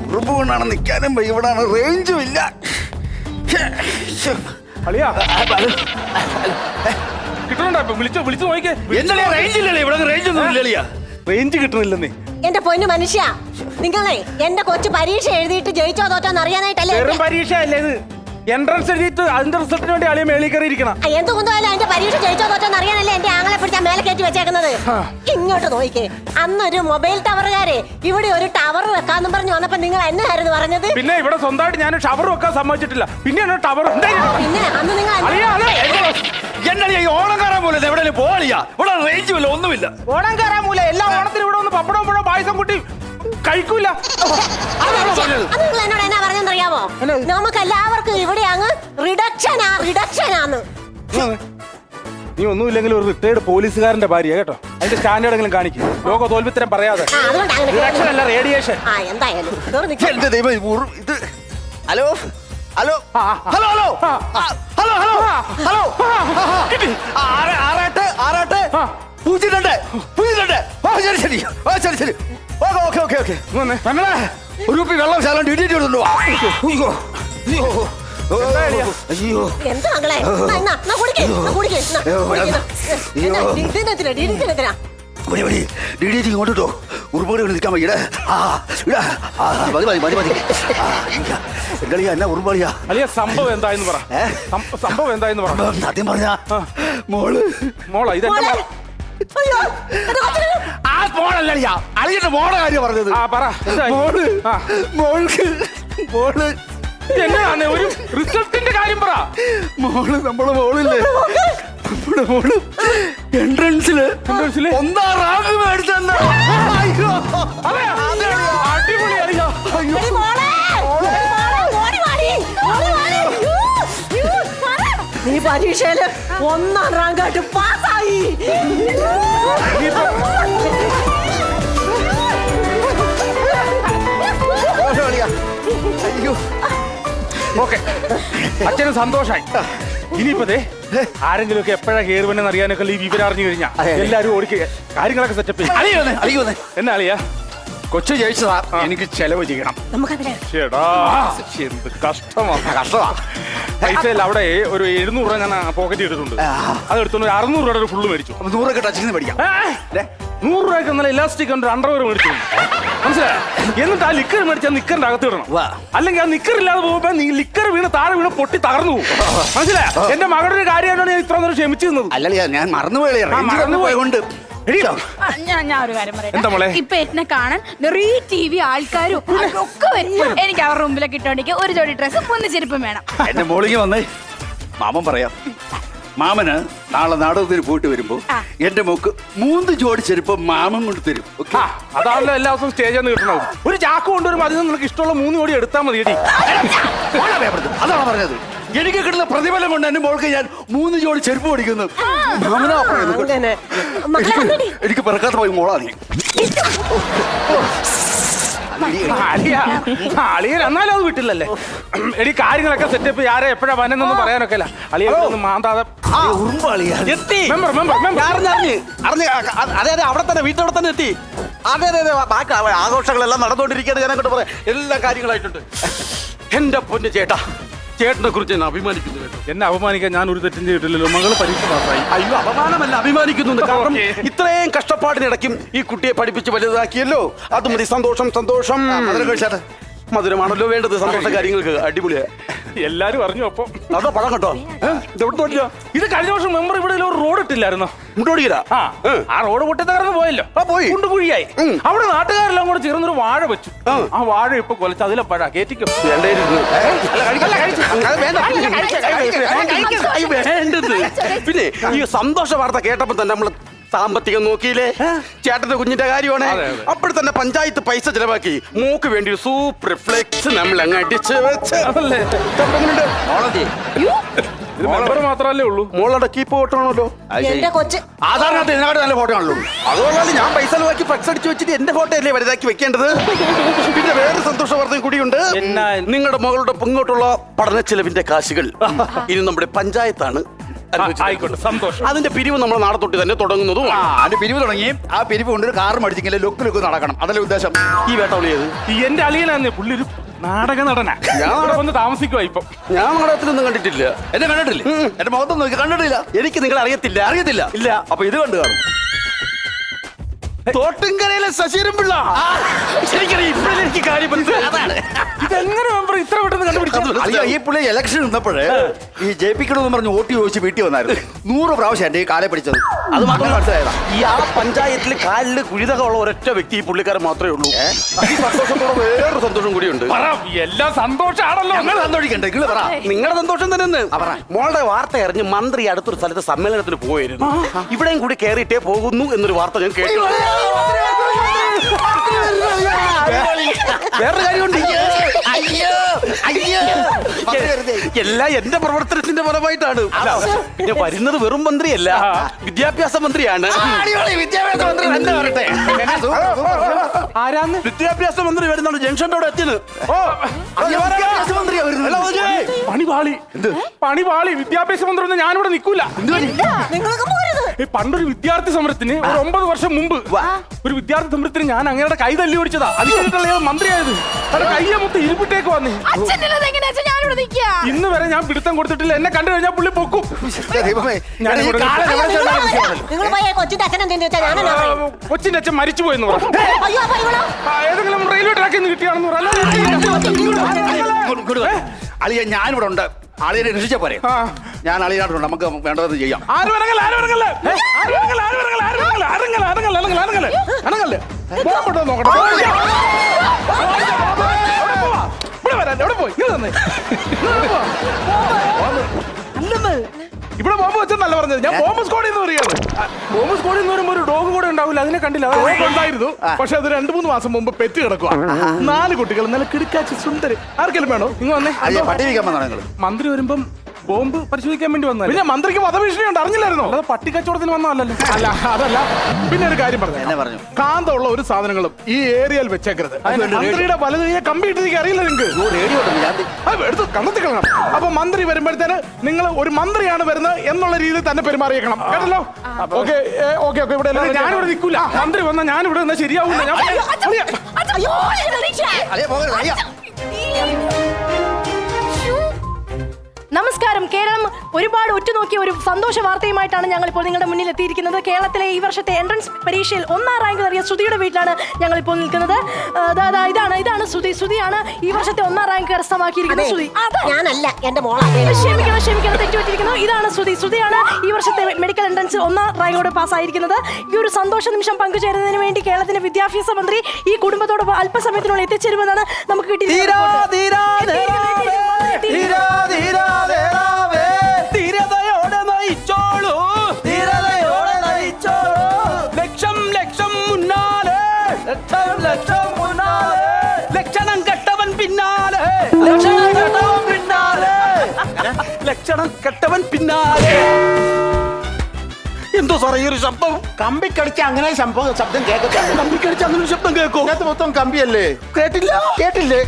ഉറുമ്പ് കൊണ്ടാണ് നിൽക്കാനും ഇവിടെ റേഞ്ചും ഇല്ല. വിളിച്ചു നോക്കിയേ. എന്താ റേഞ്ച് ഇല്ലല്ലേ ഇവിടെ? റേഞ്ച് ഒന്നും ഇല്ലല്ലേ? റേഞ്ച് കിട്ടുന്നില്ലെന്നേ. എന്റെ പൊന്നു മനുഷ്യ, നിങ്ങളെ എന്റെ കൊച്ചു പരീക്ഷ എഴുതിയിട്ട് ജയിച്ചോ തോറ്റോന്ന് അറിയാനായിട്ടല്ലേ? പരീക്ഷ അല്ലേ ഇത്? എൻട്രൻസ് എഴുതിയിട്ട് അതിന്റെ റിസൾട്ടിന് വേണ്ടി അളിയെ മേളിൽ കയറി ഇരിക്കണം. എന്തുകൊണ്ടായാലും എന്റെ പരീക്ഷ ജയിച്ചോ തോറ്റോന്ന് അറിയാനല്ലേ എന്റെ ആങ്ങളെ പിടിച്ചാൽ മേലെ കയറ്റി വെച്ചേക്കുന്നത്. ഇങ്ങോട്ട് നോക്കിക്കേ, അന്നൊരു മൊബൈൽ ടവറുകാരെ ഇവിടെ ഒരു ടവർ വെക്കാന്ന് പറഞ്ഞു വന്നപ്പോ നിങ്ങൾ എന്നായിരുന്നു പറഞ്ഞത്? പിന്നെ ഇവിടെ സ്വന്തമായിട്ട് ഞാൻ ഷവർ വെക്കാൻ സമ്മതിച്ചിട്ടില്ല. പിന്നെ ടവർ പിന്നെ അന്ന് നിങ്ങൾ ഓണം കയറാൻ പോലെ എവിടെ പോളിയാ? ഇവിടെ റേഞ്ചും ഇല്ല, ഒന്നുമില്ല. ഓണം കയറാൻ മൂല എല്ലാ ഓണത്തിനും ഇവിടെ ഒന്ന് പപ്പടം പഴം പായസം കുട്ടി കഴിക്കൂല. നിങ്ങൾ എന്നോട് എന്നാ പറഞ്ഞെന്നറിയാമോ? നമുക്ക് എല്ലാവർക്കും ഇവിടെ അങ്ങ് റിഡക്ഷനാന്ന്. നീ ഒന്നുമില്ലെങ്കിൽ ഒരു റിട്ടയർഡ് പോലീസുകാരന്റെ ഭാര്യ കേട്ടോ. അതിന്റെ സ്റ്റാൻഡേർഡെങ്കിലും കാണിക്കും. ലോക തോൽവിത്തരം പറയാതെ. റിഡക്ഷൻ അല്ല, റേഡിയേഷൻ. എന്തായാലും ഇത് hello hello hello hello hello hello hello ആറാട്ട് ആറാട്ട് പൂജിട്ടുണ്ട് പൂജിട്ടുണ്ട്. ശരി ശരി ശരി ശരി ഓക്കെ ഓക്കെ ഓക്കെ ഞങ്ങളെ ഒരു കുപ്പി വെള്ളം ശാലം ഡ്യൂട്ടി കൊടുത്തുണ്ടോ? അയ്യോ അയ്യോ എന്താ മകളെ? ഇങ്ങോട്ടോ ഉറുമ്പോടി നിൽക്കാൻ വയ്യടേ. മതി മതി മതി മതി. എങ്കളിയാ എന്നാ ഉറുമ്പോളിയാ? അലിയ സംഭവം എന്തായെന്ന് പറ. സംഭവം എന്തായെന്ന് പറ. സത്യം പറഞ്ഞ മോളാ ഇതെന്താ? ആ മോളല്ലടിയാ, അളിയുടെ മോളെ കാര്യം പറഞ്ഞത്. പറ. മോള് മോൾക്ക് മോള് എന്നാണ് ഒരു റിസൾട്ടിന്റെ കാര്യം പറ. മോള് നമ്മളെ മോളില്ലേ, നമ്മുടെ മോള് എൻട്രൻസില് 1ാം റാങ്ക് മേടിച്ചെന്ന. അടിപൊളി അറിയാ. നീ പരീക്ഷയില് 1ാം റാങ്കായിട്ട് പാസ്സായി. ഓക്കെ, അച്ഛനും സന്തോഷായി. ഇനിയിപ്പതേ ആരെങ്കിലും ഒക്കെ എപ്പോഴാ കയറുവെന്ന് അറിയാനൊക്കെ ഈ വിവരം അറിഞ്ഞു കഴിഞ്ഞാൽ എല്ലാരും ഓടിക്കുക, കാര്യങ്ങളൊക്കെ സെറ്റപ്പ് ചെയ്യും. എന്നാ അളിയാ? കൊച്ചു ജയിച്ചതാ, എനിക്ക് ചെലവ് ചെയ്യണം. ചേടാ എന്ത് കഷ്ടമാ. പൈസ ഇല്ല. അവിടെ ഒരു 700 രൂപ ഞാൻ പോക്കറ്റ് ചെയ്തിട്ടുണ്ട്. അതെടുത്തോണ്ട് 600 രൂപയുടെ ഫുള്ള് മേടിച്ചു. 100 രൂപ ടച്ചിന് മേടിക്കാം. 100 രൂപയ്ക്ക് നല്ല ഇലാസ്റ്റിക് ഉണ്ട് അണ്ടർവെയർ മേടിച്ചു. മനസ്സിലായോ? എന്നിട്ട് ആ ലിക്കർ മേടിച്ചാൽ നിക്കറിന്റെ അകത്ത് ഇടണം. അല്ലെങ്കിൽ ആ നിക്കർ ഇല്ലാതെ പോകുമ്പോ നീ ലിക്കർ വീണ് താഴെ വീണ് പൊട്ടി തകർന്നു പോകും. മനസ്സിലായോ? എന്റെ മകളുടെ ഒരു കാര്യമാണ് ഞാൻ ഇത്ര നേരം ക്ഷമിച്ചു നിന്നത്. അല്ലല്ല, ഞാൻ മറന്നുപോയുണ്ട്. ഞാൻ ഒരു കാര്യം പറയാം. ഇപ്പൊ എന്നെ കാണാൻ നിറയെ TV ആൾക്കാരും ഒക്കെ വരും. എനിക്ക് അവരുടെ മുമ്പിലൊക്കെ ഇട്ടോണ്ടിരിക്കും ഒരു ജോഡി ഡ്രസ്സും 1 ചെരുപ്പും വേണം. എന്റെ മോളിക്ക് വന്നേ മാമൻ പറയാം. മാമന് നാളെ നാടകത്തിന് പോയിട്ട് വരുമ്പോ എന്റെ മോക്ക് 3 ജോഡി ചെരുപ്പ് മാമൻ കൊണ്ട് തരും. അതാണല്ലോ എല്ലാ ദിവസവും സ്റ്റേജിൽ നിന്ന് കിട്ടണത്. ഒരു ചാക്ക് കൊണ്ടുവരുമ്പോ അതിൽ നിനക്ക് ഇഷ്ടമുള്ള 3 ജോഡി എടുത്താൽ മതി. അതാണ് പറഞ്ഞത്. എനിക്ക് കിട്ടുന്ന പ്രതിഫലം കൊണ്ട് എന്റെ മോൾക്ക് ഞാൻ 3 ജോഡി ചെരുപ്പ് ഓടിക്കുന്നു. മാമനാ പറയുന്നത്. എനിക്ക് പിറക്കാത്ത പോയി മോളാ നീ. അളിയൻ എന്നാലും അത് വിട്ടില്ലല്ലേ. എടി കാര്യങ്ങളൊക്കെ സെറ്റപ്പ് ആരെ എപ്പോഴാ വന്നെന്നൊന്നും പറയാനൊക്കെ അല്ല. അളിയൊന്ന് മാന്താതെ അതെ അതെ, അവിടെ തന്നെ വീട്ടവിടെ തന്നെ എത്തി. അതെ അതെ അതെ, ബാക്കി ആഘോഷങ്ങളെല്ലാം നടന്നുകൊണ്ടിരിക്കുകയാണ്. ഞാൻ അങ്ങോട്ട് പറയാം, എല്ലാ കാര്യങ്ങളായിട്ടുണ്ട്. എന്റെ പൊന്നു ചേട്ടാ, ചേട്ടനെ കുറിച്ച് ഞാൻ അഭിമാനിക്കുന്നു. എന്നെ അപമാനിക്കാൻ ഞാൻ ഒരു തെറ്റും ചെയ്തിട്ടില്ലല്ലോ. മകള് പരീക്ഷ പാസ്സായി. അയ്യോ, അപമാനമല്ല, അഭിമാനിക്കുന്നു. കാരണം ഇത്രയും കഷ്ടപ്പാടിനിടയ്ക്കും ഈ കുട്ടിയെ പഠിപ്പിച്ച് വലുതാക്കിയല്ലോ, അത് മതി. സന്തോഷം സന്തോഷം. മധുരമാണല്ലോ വേണ്ടത് സന്തോഷ കാര്യങ്ങൾക്ക്. അടിപൊളിയാ. എല്ലാരും അറിഞ്ഞു. അപ്പൊ അതോ പഴം കേട്ടോ. ഇത് കഴിഞ്ഞ വർഷം മെമ്പർ ഇവിടെ ഒരു റോഡ് ഇട്ടില്ലായിരുന്നോ? മുട്ടോടിയില്ല. ആ റോഡ് പൊട്ടി തകർന്ന് പോയല്ലോ. പോയി കുണ്ടുകുഴിയായി. അവിടെ നാട്ടുകാരെല്ലാം കൂടെ ചേർന്നൊരു വാഴ വെച്ചു. ആ വാഴ ഇപ്പൊ കൊലച്ച് അതിലെ പഴ കേറ്റിക്കും. വേണ്ടത്. പിന്നെ ഈ സന്തോഷ വാർത്ത കേട്ടപ്പോ തന്നെ നമ്മള് സാമ്പത്തികം നോക്കിയില്ലേ? ചേട്ടന്റെ കുഞ്ഞിന്റെ കാര്യമാണ്. അപ്പോൾ തന്നെ പഞ്ചായത്ത് പൈസ ചെലവാക്കി മോക്ക് വേണ്ടി ഒരു സൂപ്പർ ഫ്ലെക്സ് നമ്മൾ അങ്ങ് അടിച്ച് വെച്ച്. മാത്രല്ലേ ഉള്ളൂ. മോളുടെ കീപ്പ് ഫോട്ടോ ആണല്ലോ. ആധാറിനകത്ത് ഇതിനകത്ത് നല്ല ഫോട്ടോ ആണല്ലോ. അതുകൊണ്ടാണ് ഞാൻ പൈസ ചെലവാക്കി ഫ്ലെക്സ് അടിച്ച് വെച്ചിട്ട് എന്റെ ഫോട്ടോ അല്ലേ വലുതാക്കി വെക്കേണ്ടത്. പിന്നെ വേറെ സന്തോഷ വാർത്തയും കൂടിയുണ്ട്. നിങ്ങളുടെ മകളുടെ ഇങ്ങോട്ടുള്ള പഠന ചെലവിന്റെ കാശുകൾ ഇനി നമ്മുടെ പഞ്ചായത്താണ് ആയിക്കോട്ടെ, സന്തോഷം. അതിന്റെ പിരിവ് നമ്മൾ നാളെ തൊട്ട് തന്നെ തുടങ്ങുന്നതും അതിന്റെ പിരിവ് തുടങ്ങി. ആ പിരിവ് കൊണ്ട് ഒരു കാർ മേടിച്ചെങ്കിൽ ലൊക്ക് നടക്കണം. അതല്ലേ ഉദ്ദേശം. ഈ വേട്ടവിളിയത് ഈ എന്റെ അളിയനാന്നേ, പുള്ളി ഒരു നാടക നടനാ. ഞാൻ അവിടെ വന്ന് താമസിക്കുവാ ഇപ്പം. ഞാൻ നാടകത്തിലൊന്നും കണ്ടിട്ടില്ല. എന്നെ കണ്ടിട്ടില്ല. എന്റെ മുഖത്തൊന്നും നോക്കി കണ്ടിട്ടില്ല. എനിക്ക് നിങ്ങൾ അറിയത്തില്ല. ഇല്ല. അപ്പൊ ഇത് കണ്ടു കാണും. തോട്ടുംകരയിലെ ശശീരൻ പിള്ള. എനിക്ക് കാര്യം അതാണ്. ഇതെങ്ങനെ മെമ്പർ ഇത്ര പെട്ടെന്ന് കണ്ടുപിടിച്ചു? അയ്യോ, ഈ പുള്ളി ഇലക്ഷൻ നിന്നപ്പോഴേ ഈ ജയിപ്പിക്കണമെന്ന് പറഞ്ഞ് വോട്ട് ചോദിച്ച് വീട്ടിൽ വന്നായിരുന്നു. 100 പ്രാവശ്യം എന്റെ ഈ കാലെ പിടിച്ചത്. അത് മാത്രം മനസ്സിലായതാ. ഈ ആ പഞ്ചായത്തിൽ കാലിൽ കുഴിതകമുള്ള ഒരൊറ്റ വ്യക്തി ഈ പുള്ളിക്കാരൻ മാത്രമേ ഉള്ളൂ. ഈ സന്തോഷത്തോടെ വേറൊരു സന്തോഷം കൂടിയുണ്ട്. എല്ലാം സന്തോഷാണല്ലോ. ഞങ്ങൾ സന്തോഷിക്കണ്ടേ? നിങ്ങൾ പറ. നിങ്ങളുടെ സന്തോഷം തന്നെ. മോളുടെ വാർത്ത അറിഞ്ഞ് മന്ത്രി അടുത്തൊരു സ്ഥലത്ത് സമ്മേളനത്തിന് പോയിരുന്നു. ഇവിടെയും കൂടി കയറിയിട്ടേ പോകുന്നു എന്നൊരു വാർത്ത ഞാൻ കേട്ടു. വേറൊരു കാര്യമുണ്ട്. എല്ലാം എന്റെ പ്രവർത്തനത്തിന്റെ ഫലമായിട്ടാണ്. പിന്നെ വരുന്നത് വെറും മന്ത്രിയല്ല, വിദ്യാഭ്യാസ മന്ത്രിയാണ്. വിദ്യാഭ്യാസ മന്ത്രി തന്നെ വരട്ടെ. ആരാന്ന്? വിദ്യാഭ്യാസ മന്ത്രി വരുന്നുണ്ട്. ജംഗ്ഷന്റെ അവിടെ എത്തിയത്. വിദ്യാഭ്യാസ മന്ത്രിയാ വരുന്നത്. പണിപാളി. വിദ്യാഭ്യാസ മന്ത്രി ഒന്നും ഞാനിവിടെ നിൽക്കൂല. നിങ്ങളൊക്കെ പോരുത്. പണ്ടൊരു വിദ്യാർത്ഥി സമരത്തിന് ഒരു 9 വർഷം മുമ്പ് ഒരു വിദ്യാർത്ഥി സമരത്തിന് ഞാൻ അങ്ങയുടെ കൈ തല്ലി ഓടിച്ചതാ. അതിനായിട്ടുള്ള മന്ത്രിയായത്. അവിടെ കയ്യെ മൊത്തം ഇരുപ്പിട്ടേക്ക് വന്നേ. ഇന്ന് വരെ ഞാൻ പിടുത്തം കൊടുത്തിട്ടില്ല. എന്നെ കണ്ടു കഴിഞ്ഞാൽ പുള്ളി പൊക്കും. നിങ്ങൾ പോയ കൊച്ചിന്റെ അച്ഛൻ എന്തെന്ന് വെച്ചാൽ ഞാനെന്നാ പറയും? കൊച്ചിന്റെ അച്ഛൻ മരിച്ചു പോയെന്ന് പറഞ്ഞു. അയ്യോ, അപ്പൊ ഇവളോ? ഏതെങ്കിലും റെയിൽവേ ട്രാക്കിൽ നിന്ന് കിട്ടിയാണെന്ന് പറഞ്ഞു. അളിയ ഞാനിവിടെ ഉണ്ട്. അളിയനെ രക്ഷിച്ച പോരെ. ഞാൻ അളിയനായിട്ടുണ്ട്. നമുക്ക് വേണ്ടത് ചെയ്യാം. ഇവിടെ ബോംബ് വെച്ചെന്നല്ല പറഞ്ഞത്. ഞാൻ ബോംബ് സ്ക്വാഡിൽ നിന്ന് പറയുകയാണ്. ബോംബ് സ്ക്വാഡിൽ നിന്ന് വരുമ്പോ ഒരു ഡോഗ് കൂടെ ഉണ്ടാവില്ല. അതിനെ കണ്ടില്ല. ഉണ്ടായിരുന്നു. പക്ഷെ അത് 2-3 മാസം മുമ്പ് പെറ്റ് കിടക്കുക. 4 കുട്ടികൾ നല്ല കിടക്കാച്ചി സുന്ദരി. ആർക്കെങ്കിലും വേണോ? നിങ്ങൾ വന്നേ. പട്ടി വയ്ക്കാൻ വന്നാണ്. മന്ത്രി വരുമ്പം ബോംബ് പരിശോധിക്കാൻ വേണ്ടി വന്നത്. പിന്നെ മന്ത്രിക്ക് വധഭീഷണി ഉണ്ട്, അറിഞ്ഞില്ലായിരുന്നോ? അല്ലാതെ പട്ടി കച്ചവടത്തിന് വന്നതല്ലോ. അല്ല, അതല്ല. പിന്നെ ഒരു കാര്യം പറഞ്ഞു. കാന്തമുള്ള ഒരു സാധനങ്ങളും ഈ ഏരിയയിൽ വെച്ചേക്കരുത്. മന്ത്രിയുടെ വലത് കൈയെ കമ്പി ഇട്ടിരിക്കുക. അറിയില്ല നിങ്ങൾക്ക്? എടുത്ത് കണ്ടെത്തിക്കളണം. അപ്പൊ മന്ത്രി വരുമ്പോഴത്തേന് നിങ്ങൾ ഒരു മന്ത്രിയാണ് വരുന്നത് എന്നുള്ള രീതിയിൽ തന്നെ പെരുമാറിയേക്കണം. കേട്ടല്ലോ? ഓക്കെ. ഇവിടെ ഞാനിവിടെ നിൽക്കൂല. മന്ത്രി വന്നാൽ ഞാനിവിടെ നിന്നാൽ ശരിയാവൂല. നമസ്കാരം. കേരളം ഒരുപാട് ഉറ്റുനോക്കിയ ഒരു സന്തോഷ വാർത്തയുമായിട്ടാണ് ഞങ്ങൾ ഇപ്പോൾ നിങ്ങളുടെ മുന്നിൽ എത്തിയിരിക്കുന്നത്. കേരളത്തിലെ ഈ വർഷത്തെ എൻട്രൻസ് പരീക്ഷയിൽ 1ാം റാങ്ക് നേടിയ ശ്രുതിയുടെ വീട്ടിലാണ് ഞങ്ങൾ ഇപ്പോൾ നിൽക്കുന്നത്. ഇതാണ് ശ്രുതിയാണ് ഈ വർഷത്തെ 1ാം റാങ്ക് കരസ്ഥമാക്കിയിരിക്കുന്നത്. ശ്രുതി ഞാനല്ല, എന്റെ മോളാ. ക്ഷമിക്കണം, തെറ്റുപറ്റിയിരിക്കുന്നു. ഇതാണ് ശ്രുതിയാണ് ഈ വർഷത്തെ മെഡിക്കൽ എൻട്രൻസ് 1ാം റാങ്കോടെ പാസ്സായിരിക്കുന്നത്. ഈ ഒരു സന്തോഷ നിമിഷം പങ്കുചേരുന്നതിന് വേണ്ടി കേരളത്തിന്റെ വിദ്യാഭ്യാസ മന്ത്രി ഈ കുടുംബത്തോട് അല്പസമയത്തിനുള്ളിൽ എത്തിച്ചേരുമെന്നാണ് നമുക്ക് കിട്ടിയത്. ലക്ഷണം കെട്ടവൻ പിന്നാലെ. എന്തോ സാറേ ഈ ഒരു ശബ്ദം? കമ്പിക്കടിച്ച അങ്ങനെ ശബ്ദം കേൾക്കത്തില്ല. കമ്പിക്കടിച്ച് അങ്ങനെ ഒരു ശബ്ദം കേൾക്കും. ഇതിനകത്ത് മൊത്തം കമ്പിയല്ലേ? കേട്ടില്ലേ?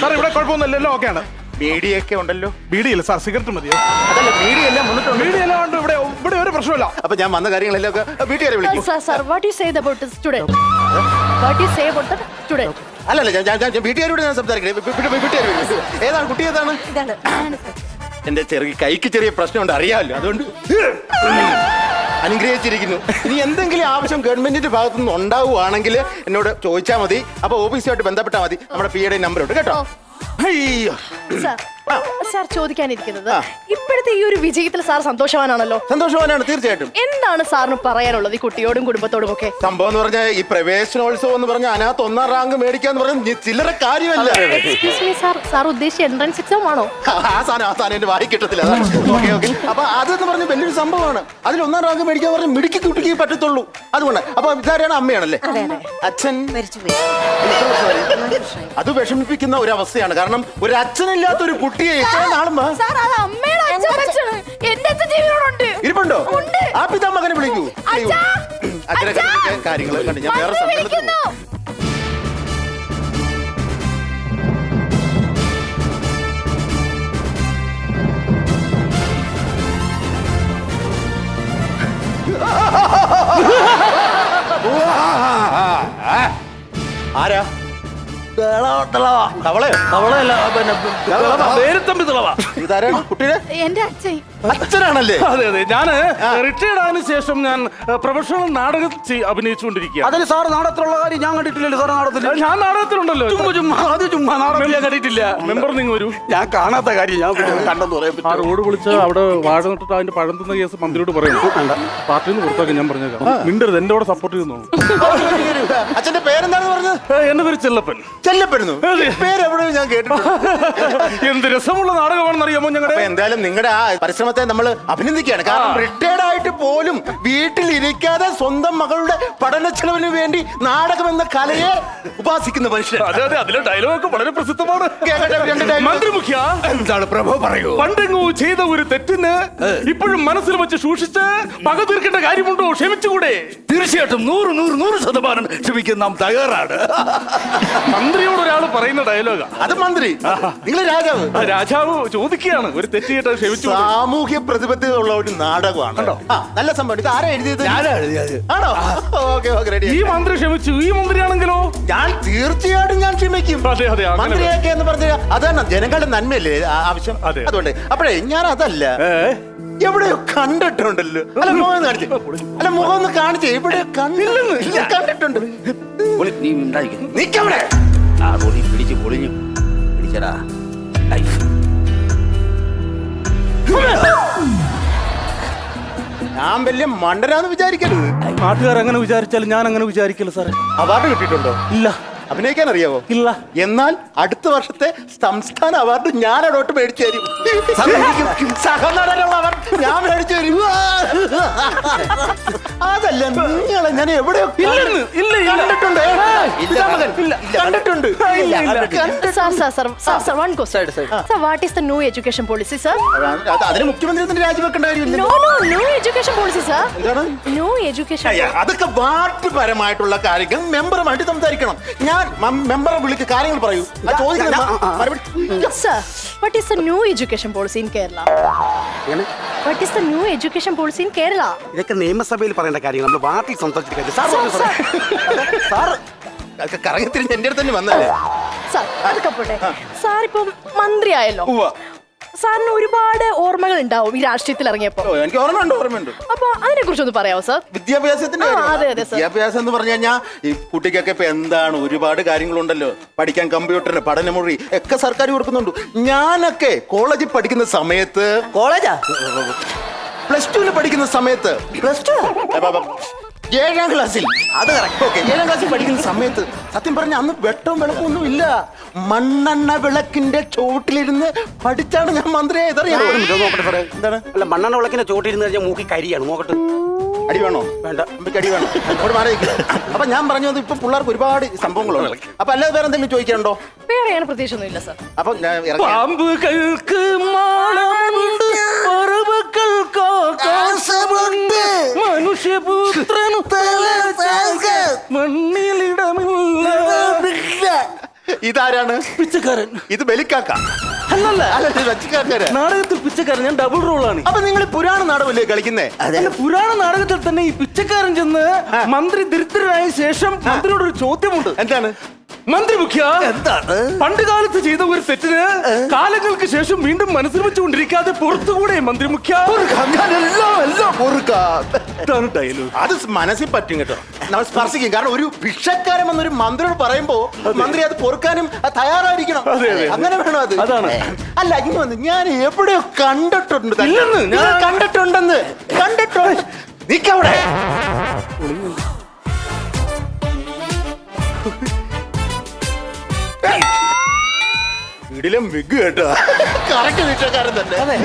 സാർ ഇവിടെ കുഴപ്പമൊന്നുമില്ലല്ലോ. ഓക്കെയാണ്. ബീഡിയൊക്കെ ഉണ്ടല്ലോ. ബീഡിയില്ല സാർ, സിഗരറ്റ് മതിയോ? അതല്ല, ബീഡിയെല്ലാം മുന്നിട്ടുണ്ട്. ബീഡിയെല്ലാം ഉണ്ട്. ഇവിടെ ഒരു പ്രശ്നമില്ല. അപ്പൊ ഞാൻ വന്ന കാര്യങ്ങളെല്ലാം വീട്ടുകാരെ വിളിക്കും. Sir, what do you say about the student? What do you say about the student? അല്ലല്ല, ഞാൻ വീട്ടുകാരോട് ഞാൻ സംസാരിക്കണേ. വീട്ടുകാർ ഏതാണ് കുട്ടി? ഏതാണ്? എന്റെ കൈക്ക് ചെറിയ പ്രശ്നമുണ്ട്, അറിയാമല്ലോ. അതുകൊണ്ട് അനുഗ്രഹിച്ചിരിക്കുന്നു. ഇനി എന്തെങ്കിലും ആവശ്യം ഗവൺമെന്റിന്റെ ഭാഗത്തുനിന്ന് ഉണ്ടാവുകയാണെങ്കിൽ എന്നോട് ചോദിച്ചാൽ മതി. അപ്പൊ ഓഫീസുമായിട്ട് ബന്ധപ്പെട്ടാൽ മതി. നമ്മുടെ PA നമ്പർ ഉണ്ട് കേട്ടോ. സാർ ചോദിക്കാനിരിക്കുന്നത്, ഇപ്പോഴത്തെ ഈ ഒരു വിജയത്തിൽ സാർ സന്തോഷവാനാണല്ലോ? സന്തോഷവാനാണ്, തീർച്ചയായിട്ടും. എന്താണ് സാറിന് പറയാനുള്ളത് ഈ കുട്ടിയോടും കുടുംബത്തോടും ഒക്കെ? സംഭവം എന്ന് പറഞ്ഞാൽ ഈ പ്രവേശനോത്സവം എന്ന് പറഞ്ഞാൽ അതിനകത്ത് 1ാം റാങ്ക് മേടിക്കാന്ന് പറഞ്ഞാൽ ചില്ലറ കാര്യമല്ല. സാർ ഉദ്ദേശിച്ച എൻട്രൻസ് എക്സാം ആണോ? ആ സാധനം എന്റെ വായി കിട്ടത്തില്ല. ഓക്കെ. അപ്പൊ അതെന്ന് പറഞ്ഞ വലിയൊരു സംഭവമാണ്. അതിൽ 1ാം റാങ്ക് മേടിക്കാൻ പറഞ്ഞാൽ മിടുക്കി കുട്ടിക്ക് പറ്റത്തുള്ളൂ. അതുകൊണ്ട് അപ്പൊ ഇതാരാണ്? അമ്മയാണല്ലേ? അച്ഛൻ അത് വിഷമിപ്പിക്കുന്ന ഒരു അവസ്ഥയാണ്. കാരണം ഒരു അച്ഛനില്ലാത്ത ഒരു കുട്ടിയെ ഇത്ര നാളും ഇരിപ്പുണ്ടോ? ആ പിതാമകനെ വിളിക്കൂ. അച്ഛനെ കാര്യങ്ങൾ കണ്ട് ഞാൻ വേറെ സമ്മേളനത്തിൽ. ആരാ? തവളയോ? തവളയല്ല, പിന്നെ തിളവ, വേലുത്തമ്പി തിളവ. ഇതാരാണ് കുട്ടിയുടെ എന്റെ അച്ഛൻ അച്ഛനാണല്ലേ? അതെ അതെ, ഞാന് റിട്ടയർഡ് ആയതിനു ശേഷം ഞാൻ പ്രൊഫഷണൽ നാടകം അഭിനയിച്ചുകൊണ്ടിരിക്കുക. അതിന് സാർ നാടകത്തിലുള്ള കാര്യം ഞാൻ കണ്ടിട്ടില്ലല്ലോ. സാർ നാടകത്തിൽ ഞാൻ നാടകത്തിലുണ്ടല്ലോ. ചുമ്മാ നാടകത്തിൽ ഞാൻ കണ്ടിട്ടില്ല. മെമ്പർ നിങ്ങൾ വരൂ. ഞാൻ കാണാത്ത കാര്യം ഞാൻ കണ്ടെന്ന് പറയാൻ ആ റോഡ് വിളിച്ച് അവിടെ വാഴ നട്ടിട്ട് അതിന്റെ പഴം തിന്ന കേസ് മന്ത്രിയോട് പറയുന്നു. പാർട്ടിയിൽ നിന്ന് പുറത്താക്കി ഞാൻ പറഞ്ഞേക്കാം. മിണ്ടരുത്, എന്റെ കൂടെ സപ്പോർട്ട് ചെയ്യുന്നു. അച്ഛന്റെ പേരെന്താണെന്ന് പറഞ്ഞത്? എന്റെ പേര് ചെല്ലപ്പൻ. ചെല്ലപ്പെടുന്നു. പേര് എവിടെയും ഞാൻ കേട്ടിട്ടുണ്ട്. എന്ത് രസമുള്ള നാടകമാണെന്ന് അറിയാമോ ഞങ്ങളുടെ. അപ്പൊ എന്തായാലും നിങ്ങളുടെ ആ പരിശ്രമത്തെ നമ്മൾ അഭിനന്ദിക്കുകയാണ്. കാരണം റിട്ടയർഡ് ആയിട്ട് പോലും വീട്ടിലിരിക്കാതെ സ്വന്തം മകളുടെ പഠന ചെലവിന് വേണ്ടി നാടകം എന്ന കലയെ ഉപാസിക്കുന്ന മനുഷ്യൻ. അതെ അതെ, അതിലെ ഡയലോഗ് വളരെ പ്രസിദ്ധമാണ്. കേൾക്കട്ടെ, രണ്ട് dialogue. മന്ത്രിമുഖ്യ, എന്താണ് പ്രഭു പറയൂ. പണ്ടെങ്ങോ ചെയ്ത ഒരു തെറ്റിന് ഇപ്പോഴും മനസ്സിൽ വെച്ച് സൂക്ഷിച്ച് പക തീർക്കേണ്ട കാര്യമുണ്ടോ? ക്ഷമിച്ചുകൂടെ? തീർച്ചയായിട്ടും 100% ക്ഷമിക്കാൻ നാം തയ്യാറാണ്. മന്ത്രിയോട് ഒരാൾ പറയുന്ന ഡയലോഗാ അത് മന്ത്രി, നിങ്ങൾ രാജാവ്. രാജാവ് ചോദിക്കുകയാണ്, ഒരു തെറ്റ് ചെയ്തിട്ട് ക്ഷമിച്ചു. സാമൂഹ്യ പ്രതിബദ്ധത ഉള്ള ഒരു നാടകമാണ്. നല്ല സംഭവം. ഇത് ആരാ എഴുതിയത്? ആണോ? Okay okay, ready. ഈ മന്ത്രി ക്ഷമിച്ചു, ഈ മന്ത്രിയാണെങ്കിലോ? ഞാൻ തീർച്ചയായിട്ടും ഞാൻ ക്ഷമിക്കും. അതെ അതെ, അങ്ങനെ മന്ത്രിയൊക്കെ എന്ന് പറഞ്ഞാൽ അതാണ് ജനങ്ങളുടെ നന്മയല്ലേ ആവശ്യം. അതെ. അതുകൊണ്ട് അപ്പോഴേ ഞാൻ അതല്ല, എവിടെയോ കണ്ടിട്ടുണ്ടല്ലോ. അല്ല മുഖം ഒന്ന് കാണിച്ചേ. അല്ല മുഖം ഒന്ന് കാണിച്ചേ. എവിടെയോ കണ്ടിട്ടുണ്ട്. നീ ഉണ്ടായിരിക്കും. നിക്കവിടെ. ആ പൊളി പിടിച്ച് പൊളിഞ്ഞു പിടിച്ചടാ ലൈഫ്. ഞാൻ വലിയ മണ്ടനാന്ന് വിചാരിക്കരുത്. നാട്ടുകാർ അങ്ങനെ വിചാരിച്ചാലും ഞാൻ അങ്ങനെ വിചാരിക്കില്ല സാറേ. അവാർഡ് കിട്ടിയിട്ടുണ്ടോ? ഇല്ല. അഭിനയിക്കാൻ അറിയാവോ? ഇല്ല. എന്നാൽ അടുത്ത വർഷത്തെ സംസ്ഥാന അവാർഡ് ഞാൻ അടോട്ട് മേടിച്ചു തരും. സഹനടനുള്ള അവാർഡ് ഞാൻ മേടിച്ചു തരും. അതല്ല നിങ്ങളെ ഞാൻ എവിടെയോ കണ്ടിട്ടുണ്ട്. കണ്ടിട്ടുണ്ട്. Sir, one question. Sir, what is the new education policy, sir? അതിന് മുഖ്യമന്ത്രി രാജിവെക്കേണ്ട കാര്യമില്ല. No, new education policy, sir. എന്താണ്? New education. അതൊക്കെ വാർഡ്പരമായിട്ടുള്ള കാര്യങ്ങൾ മെമ്പറുമായിട്ട് സംസാരിക്കണം. ഞാൻ മെമ്പറെ വിളിക്ക് കാര്യങ്ങൾ പറയൂ. Sir, what is the new education policy in Kerala? What is the new education policy in Kerala? ഇതൊക്കെ നിയമസഭയിൽ പറയേണ്ട കാര്യങ്ങൾ നമ്മൾ വാർത്തയിൽ സംസാരിച്ചിട്ട് സാർ കറങ്ങിത്തിരിഞ്ഞ് എന്റെ അടുത്ത് തന്നെ വന്നല്ലേ? സാർ അതൊക്കെ പോട്ടെ. സാർ ഇപ്പം മന്ത്രിയായല്ലോ. സാറിന് ഒരുപാട് ഓർമ്മകൾ ഉണ്ടാവും ഈ രാഷ്ട്രീയത്തിൽ ഇറങ്ങിയപ്പോ. എനിക്ക് ഓർമ്മയുണ്ട്. അപ്പൊ അതിനെ കുറിച്ചൊന്ന് പറയാമോ സാർ? വിദ്യാഭ്യാസത്തിന്റെ അതെ അതെ സാർ. വിദ്യാഭ്യാസം എന്ന് പറഞ്ഞു കഴിഞ്ഞാൽ ഈ കുട്ടിക്കൊക്കെ ഇപ്പൊ എന്താണ് ഒരുപാട് കാര്യങ്ങളുണ്ടല്ലോ. പഠിക്കാൻ കമ്പ്യൂട്ടറിന് പഠനമുറി ഒക്കെ സർക്കാർ കൊടുക്കുന്നുണ്ട്. ഞാനൊക്കെ കോളേജിൽ പഠിക്കുന്ന സമയത്ത്, കോളേജാ +2 പഠിക്കുന്ന സമയത്ത്, +2 7ാം ക്ലാസ്സിൽ, അത് കറക്റ്റ്. ഓക്കെ, 7ാം ക്ലാസ്സിൽ പഠിക്കുന്ന സമയത്ത് സത്യം പറഞ്ഞ അന്ന് വെട്ടവും വെളുപ്പും ഒന്നും ഇല്ല. മണ്ണെണ്ണ വിളക്കിന്റെ ചോട്ടിലിരുന്ന് പഠിച്ചാണ് ഞാൻ മന്ത്രിയായത്. അറിയാമോ? എന്താണ്? അല്ല, മണ്ണെണ്ണ വിളക്കിന്റെ ചോട്ടിരുന്ന് കഴിഞ്ഞാൽ മൂക്കി കരിയാണ്. നോക്കട്ടെ, അടി വേണോ? വേണ്ട, അടി വേണം. അവിടെ മാറി. അപ്പൊ ഞാൻ പറഞ്ഞത് ഇപ്പൊ പിള്ളേർക്ക് ഒരുപാട് സംഭവങ്ങളുണ്ട്. അപ്പൊ അല്ലാതെ വേറെ എന്തെങ്കിലും ചോദിക്കാനുണ്ടോ? വേറെ ഞാൻ പ്രതീക്ഷയൊന്നുമില്ല സാർ. അപ്പൊ ഞാൻ ഇറങ്ങാം. പാമ്പുകൾക്ക് മാളമുണ്ട്, പറവകൾക്ക് ആകാശമുണ്ട്, മനുഷ്യപുത്രന് മണ്ണിലിടമില്ല. ഇതാരാണ്? പിച്ചക്കാരൻ. ഇത് ബലിക്കാക്ക. അല്ലല്ല, വെച്ചിക്കാക്കാരാ. നാടകത്തിൽ പിച്ചക്കാരൻ. ഞാൻ ഡബിൾ റോളാണ്. അപ്പൊ നിങ്ങൾ പുരാണ നാടകമല്ലേ കളിക്കുന്നേ? അല്ല, പുരാണ നാടകത്തിൽ തന്നെ ഈ പിച്ചക്കാരൻ ചെന്ന് മന്ത്രി ദരിദ്രനായ ശേഷം മന്ത്രിയോട് ഒരു ചോദ്യമുണ്ട്. എന്താണ്? മന്ത്രി മുഖ്യ, എന്താണ് പണ്ട് കാലത്ത് ചെയ്ത ഒരു തെറ്റിന് കാലങ്ങൾക്ക് ശേഷം വീണ്ടും മനസ്സിൽ വെച്ചുകൊണ്ടിരിക്കാതെ പുറത്തുകൂടെ മന്ത്രി മുഖ്യ? ഡയലോഗ് അത് മനസ്സിൽ പറ്റും കേട്ടോ, നമ്മൾ സ്പർശിക്കും. കാരണം ഒരു ഭിക്ഷക്കാരൻ എന്നൊരു മന്ത്രിയോട് പറയുമ്പോ മന്ത്രി അത് പൊറുക്കാനും തയ്യാറായിരിക്കണം. അങ്ങനെ വേണം അത്. അതാണ്. അല്ല, ഇങ്ങനെ വന്ന് ഞാൻ എവിടെയോ കണ്ടിട്ടുണ്ട്. ഇല്ലെന്ന് ഞാൻ കണ്ടിട്ടുണ്ടെന്ന്. കണ്ടിട്ടുണ്ട്. നിക്കവിടെ. വീടിലും വിഗ് കേട്ടോ. കറക്റ്റ് വീട്ടുകാരൻ തന്നെ.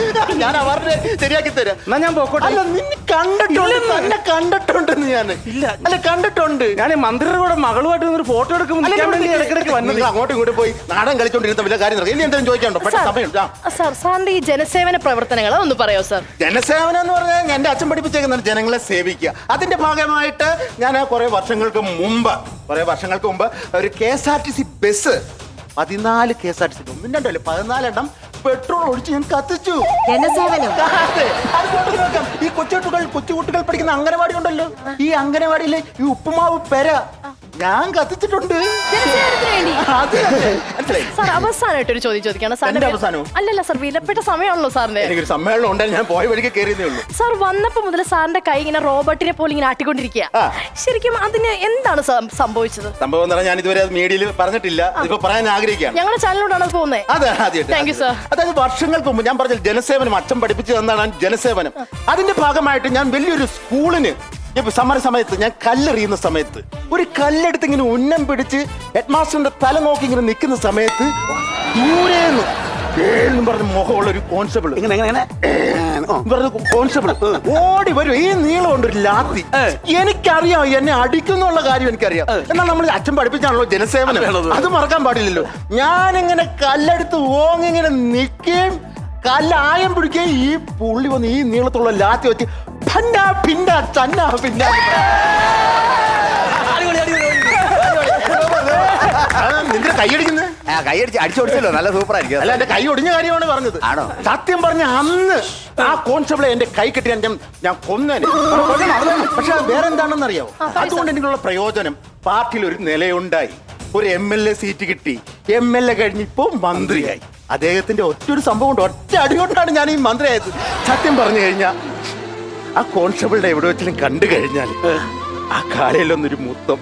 ഞാൻ അവാർഡിനെ ശരിയാക്കി തരാം. എന്നാ ഞാൻ പോക്കോട്ടെ. അല്ല, നിന്നെ കണ്ടിട്ടുണ്ട്. തന്നെ കണ്ടിട്ടുണ്ടെന്ന് ഞാൻ. ഇല്ല, അല്ല കണ്ടിട്ടുണ്ട്. ഞാൻ ഈ മന്ത്രിയുടെ കൂടെ മകളുമായിട്ട് ഒരു ഫോട്ടോ എടുക്കുമ്പോൾ ഇടയ്ക്കിടയ്ക്ക് വന്നത്. നിങ്ങൾ അങ്ങോട്ടും ഇങ്ങോട്ടും പോയി നാടൻ കളിച്ചോണ്ടിരുന്ന വലിയ കാര്യം നടക്കും. ഇനി എന്തെങ്കിലും ചോദിക്കാണ്ടോ? സമയം. സാർ, സാറിന്റെ ഈ ജനസേവന പ്രവർത്തനങ്ങൾ ഒന്ന് പറയോ സാർ? ജനസേവനം എന്ന് പറഞ്ഞാൽ എന്റെ അച്ഛൻ പഠിപ്പിച്ചേക്കുന്നതാണ് ജനങ്ങളെ സേവിക്കുക. അതിന്റെ ഭാഗമായിട്ട് ഞാൻ കുറെ വർഷങ്ങൾക്ക് മുമ്പ് ഒരു KSRTC ബസ് 14 KSRTC 1 2 14 എണ്ണം പെട്രോൾ ഒഴിച്ച് ഞാൻ കത്തിച്ചു. ജനസേവനം. അതെ, അതുകൊണ്ട് നോക്കാം. ഈ കൊച്ചുകുട്ടികൾ പഠിക്കുന്ന അംഗനവാടി ഉണ്ടല്ലോ, ഈ അംഗനവാടിയിലെ ഈ ഉപ്പുമാവ് പെര ഞാൻ കത്തിച്ചിട്ടുണ്ട്. ജനസേവനത്തിന് വേണ്ടി. അത് തന്നെ. മനസ്സിലായി? സാർ അവസാനമായിട്ട് ഒരു ചോദ്യം ചോദിക്കാണ് എന്റെ അവസാനമോ? അല്ലല്ല സാർ, വിലപ്പെട്ട സമയമാണല്ലോ സാറിന്റെ. എനിക്കൊരു സമ്മേളനം ഉണ്ടായിരുന്നു, ഞാൻ പോയ വഴിക്ക് കയറിയതേ ഉള്ളൂ. സാർ വന്നപ്പോ മുതൽ സാറിന്റെ കൈ ഇങ്ങനെ റോബോട്ടിനെ പോലെ ഇങ്ങനെ ആട്ടിക്കൊണ്ടിരിക്കുക. ആ. ശരിക്കും അതിന് എന്താണ് സംഭവിച്ചത്? സംഭവം എന്ന് പറഞ്ഞാൽ ഞാൻ ഇതുവരെ അത് മീഡിയയിൽ പറഞ്ഞിട്ടില്ല, ഇതിപ്പോ പറയാൻ ആഗ്രഹിക്കുകയാണ്. ഞങ്ങളുടെ ചാനലിലോട്ടാണ് അത് പോകുന്നത്. അതെ, ആദ്യമായിട്ട്. Thank you, sir. അതായത് വർഷങ്ങൾക്ക് മുമ്പ് ഞാൻ പറഞ്ഞ ജനസേവനം, അച്ഛൻ പഠിപ്പിച്ചു തന്നാണ് ജനസേവനം. അതിന്റെ ഭാഗമായിട്ട് ഞാൻ വലിയൊരു സ്കൂളിന് സമര സമയത്ത് ഞാൻ കല്ലെറിയുന്ന സമയത്ത് ഒരു കല്ലെടുത്ത് ഇങ്ങനെ ഉന്നം പിടിച്ച് ഹെഡ് മാസ്റ്ററിന്റെ തല നോക്കി ഇങ്ങനെ നിൽക്കുന്ന സമയത്ത് ദൂരേന്ന് പറഞ്ഞ മുഖമുള്ള ഒരു കോൺസ്റ്റബിൾ കോൺസ്റ്റബിൾ ഓടി വരും. ഈ നീളം കൊണ്ട് ഒരു ലാത്തി. എനിക്കറിയാം എന്നെ അടിക്കുന്നുള്ള കാര്യം എനിക്കറിയാം. എന്നാൽ നമ്മൾ അച്ഛൻ പഠിപ്പിച്ചാണല്ലോ ജനസേവനം, അത് മറക്കാൻ പാടില്ലല്ലോ. ഞാനിങ്ങനെ കല്ലെടുത്ത് ഓങ്ങിങ്ങനെ നിൽക്കുകയും കല്ലായം പിടിക്കുകയും ഈ പുള്ളി വന്ന് ഈ നീളത്തുള്ള ലാത്തി വെച്ച് നിന്റെ കൈയടിക്കുന്നത്? കൈയടിച്ച് അടിച്ചോടിച്ചല്ലോ, നല്ല സൂപ്പർ ആയിരിക്കും. അല്ല, എന്റെ കൈ ഒടിഞ്ഞ കാര്യമാണ് പറഞ്ഞത്. ആണോ? സത്യം പറഞ്ഞ അന്ന് ആ കോൺസ്റ്റബിളെ എന്റെ കൈ കെട്ടി ഞാൻ കൊന്നേനെ. പക്ഷെ വേറെ എന്താണെന്ന് അറിയാവോ? അതുകൊണ്ട് എനിക്കുള്ള പ്രയോജനം, പാർട്ടിയിൽ ഒരു നിലയുണ്ടായി, ഒരു MLA സീറ്റ് കിട്ടി, MLA കഴിഞ്ഞിപ്പോ മന്ത്രിയായി. അദ്ദേഹത്തിന്റെ ഒറ്റൊരു സംഭവം കൊണ്ട്, ഒറ്റ അടികൊണ്ടാണ് ഞാൻ ഈ മന്ത്രിയായത്. സത്യം പറഞ്ഞു കഴിഞ്ഞാൽ ആ കോൺസ്റ്റബിളിനെ എവിടെ വെച്ചാലും കണ്ടു കഴിഞ്ഞാൽ ആ കാലയിലൊന്നൊരു മുത്തം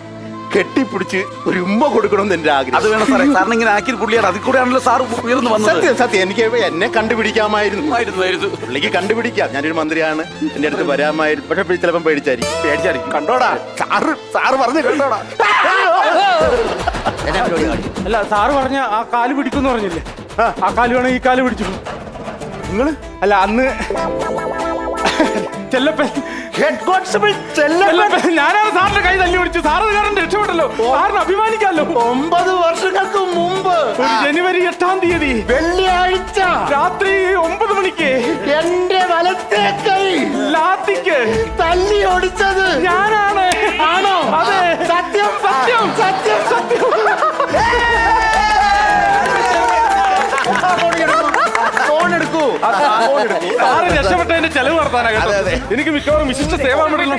കെട്ടിപ്പിടിച്ച് ഒരു ഉമ്മ കൊടുക്കണമെന്ന് എന്റെ ആഗ്രഹം. അത് വേണം സാറേ, സാറിന് ഇങ്ങനെ ആക്കി പുള്ളിയാണ്, അതിൽ കൂടെയാണല്ലോ സാർ ഉയർന്നു വന്നത്. സത്യം എനിക്ക് എന്നെ കണ്ടുപിടിക്കാമായിരുന്നു. പുള്ളിക്ക് കണ്ടുപിടിക്കാം, ഞാനൊരു മന്ത്രിയാണ്, എന്റെ അടുത്ത് വരാമായിരുന്നു. പക്ഷെ ചിലപ്പം പേടിച്ചായിരിക്കും. കണ്ടോടാ, സാറ് പറഞ്ഞു കണ്ടോടാ. അല്ല, സാറ് പറഞ്ഞ ആ കാല് പിടിക്കുമെന്ന് പറഞ്ഞില്ലേ? ആ കാല് വേണം, ഈ കാല് പിടിച്ചു. നിങ്ങള് അല്ല, അന്ന് ചെല്ലപ്പൻ, ഹെഡ് കോൺസ്റ്റബിൾ ഞാനാണ് സാറിന്റെ കൈ തല്ലി പിടിച്ചു. സാറ് കാരണം രക്ഷപ്പെട്ടല്ലോ, സാറിന് അഭിമാനിക്കാമല്ലോ. 9 വർഷങ്ങൾക്ക് മുമ്പ് ജനുവരി 8-ാം തീയതി വെള്ളിയാഴ്ച രാത്രി 9 മണിക്ക് എന്റെ വലത്തെ കൈ ലാത്തിക്ക് തല്ലി ഓടിച്ചത് ഞാനാണ്. ആണോ? അതെ, സത്യം സത്യം സത്യം സത്യം. ഫോൺ എടുക്കൂ. സാറ് രക്ഷപ്പെട്ടതിന്റെ ചെലവ് നടത്താനാ കേട്ടോ. എനിക്ക് മിക്കവാറും വിശിഷ്ട സേവാ മെഡൽ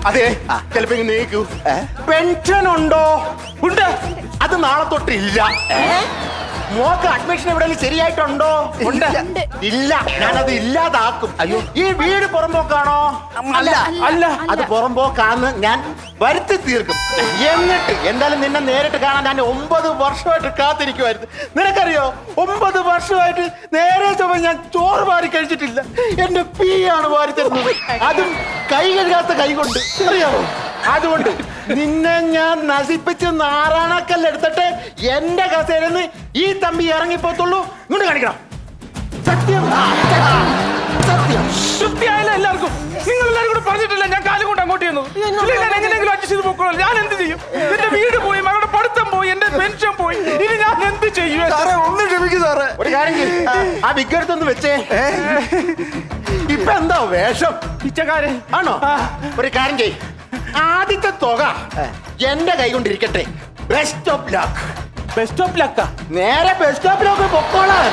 അതെ, ചിലപ്പോ ഇങ്ങനെ നീക്കൂ. പെൻഷൻ ഉണ്ടോ? ഉണ്ട്. അത് നാളെ തൊട്ട് ഇല്ല. മോക്ക് അഡ്മിഷൻ എവിടെയെങ്കിലും ശരിയായിട്ടുണ്ടോ? ഉണ്ട്. ഇല്ല, ഞാനത് ഇല്ലാതാക്കും. അയ്യോ, ഈ വീട് പുറമ്പോക്കാണോ? അല്ല. അല്ല, അത് പുറമ്പോക്കാന്ന് ഞാൻ വരുത്തി തീർക്കും. എന്നിട്ട് എന്തായാലും നിന്നെ നേരിട്ട് കാണാൻ ഞാൻ 9 വർഷമായിട്ട് കാത്തിരിക്കുമായിരുന്നു. നിനക്കറിയോ, 9 വർഷമായിട്ട് നേരെ ചൊവ്വ ഞാൻ ചോറ് വാരി കഴിച്ചിട്ടില്ല. എന്റെ ആണ് വാരി തരുന്നത്, അതും കൈ കഴുകാത്ത കൈ കൊണ്ട്. അറിയാമോ? അതുകൊണ്ട് നിന്നെ ഞാൻ നശിപ്പിച്ച് നാറാണക്കല്ലെടുത്തിട്ട് എന്റെ കസേരന്ന് ഈ തമ്പി ഇറങ്ങിപ്പോത്തുള്ളൂ. ഇങ്ങോട്ട് കാണിക്കണം. സത്യം സത്യം. തൃപ്തിയായല്ലോ എല്ലാവർക്കും? നിങ്ങൾ എല്ലാവരും കൂടെ പറഞ്ഞിട്ടില്ല ഞാൻ കാലം കൊണ്ട് അങ്ങോട്ട് ചെന്നു. എങ്ങനെയെങ്കിലും അഡ്ജസ്റ്റ് ചെയ്ത് പോക്കോളാം. ഞാൻ എന്ത് ചെയ്യും? എന്റെ വീട് പോയി, മകളുടെ പഠിത്തം പോയി, എന്റെ പെൻഷൻ പോയി. ഇനി ഞാൻ എന്ത് ചെയ്യും? ഒന്ന് ക്ഷമിക്കും സാറേ. ഒരു കാര്യം ചെയ്യ്. ആ വിഗ്ഗെടുത്തൊന്ന് വെച്ചേ. ഇപ്പൊ എന്താ വേഷം? പിച്ചക്കാരൻ ആണോ? ഒരു കാര്യം ചെയ്യ്. ആദ്യത്തെ തുക എന്റെ കൈ കൊണ്ടിരിക്കട്ടെ. Best of luck. Best of ലക്കാ. നേരെ ബെസ്റ്റ് ഓഫ് ലക്ക് പൊക്കോളാം.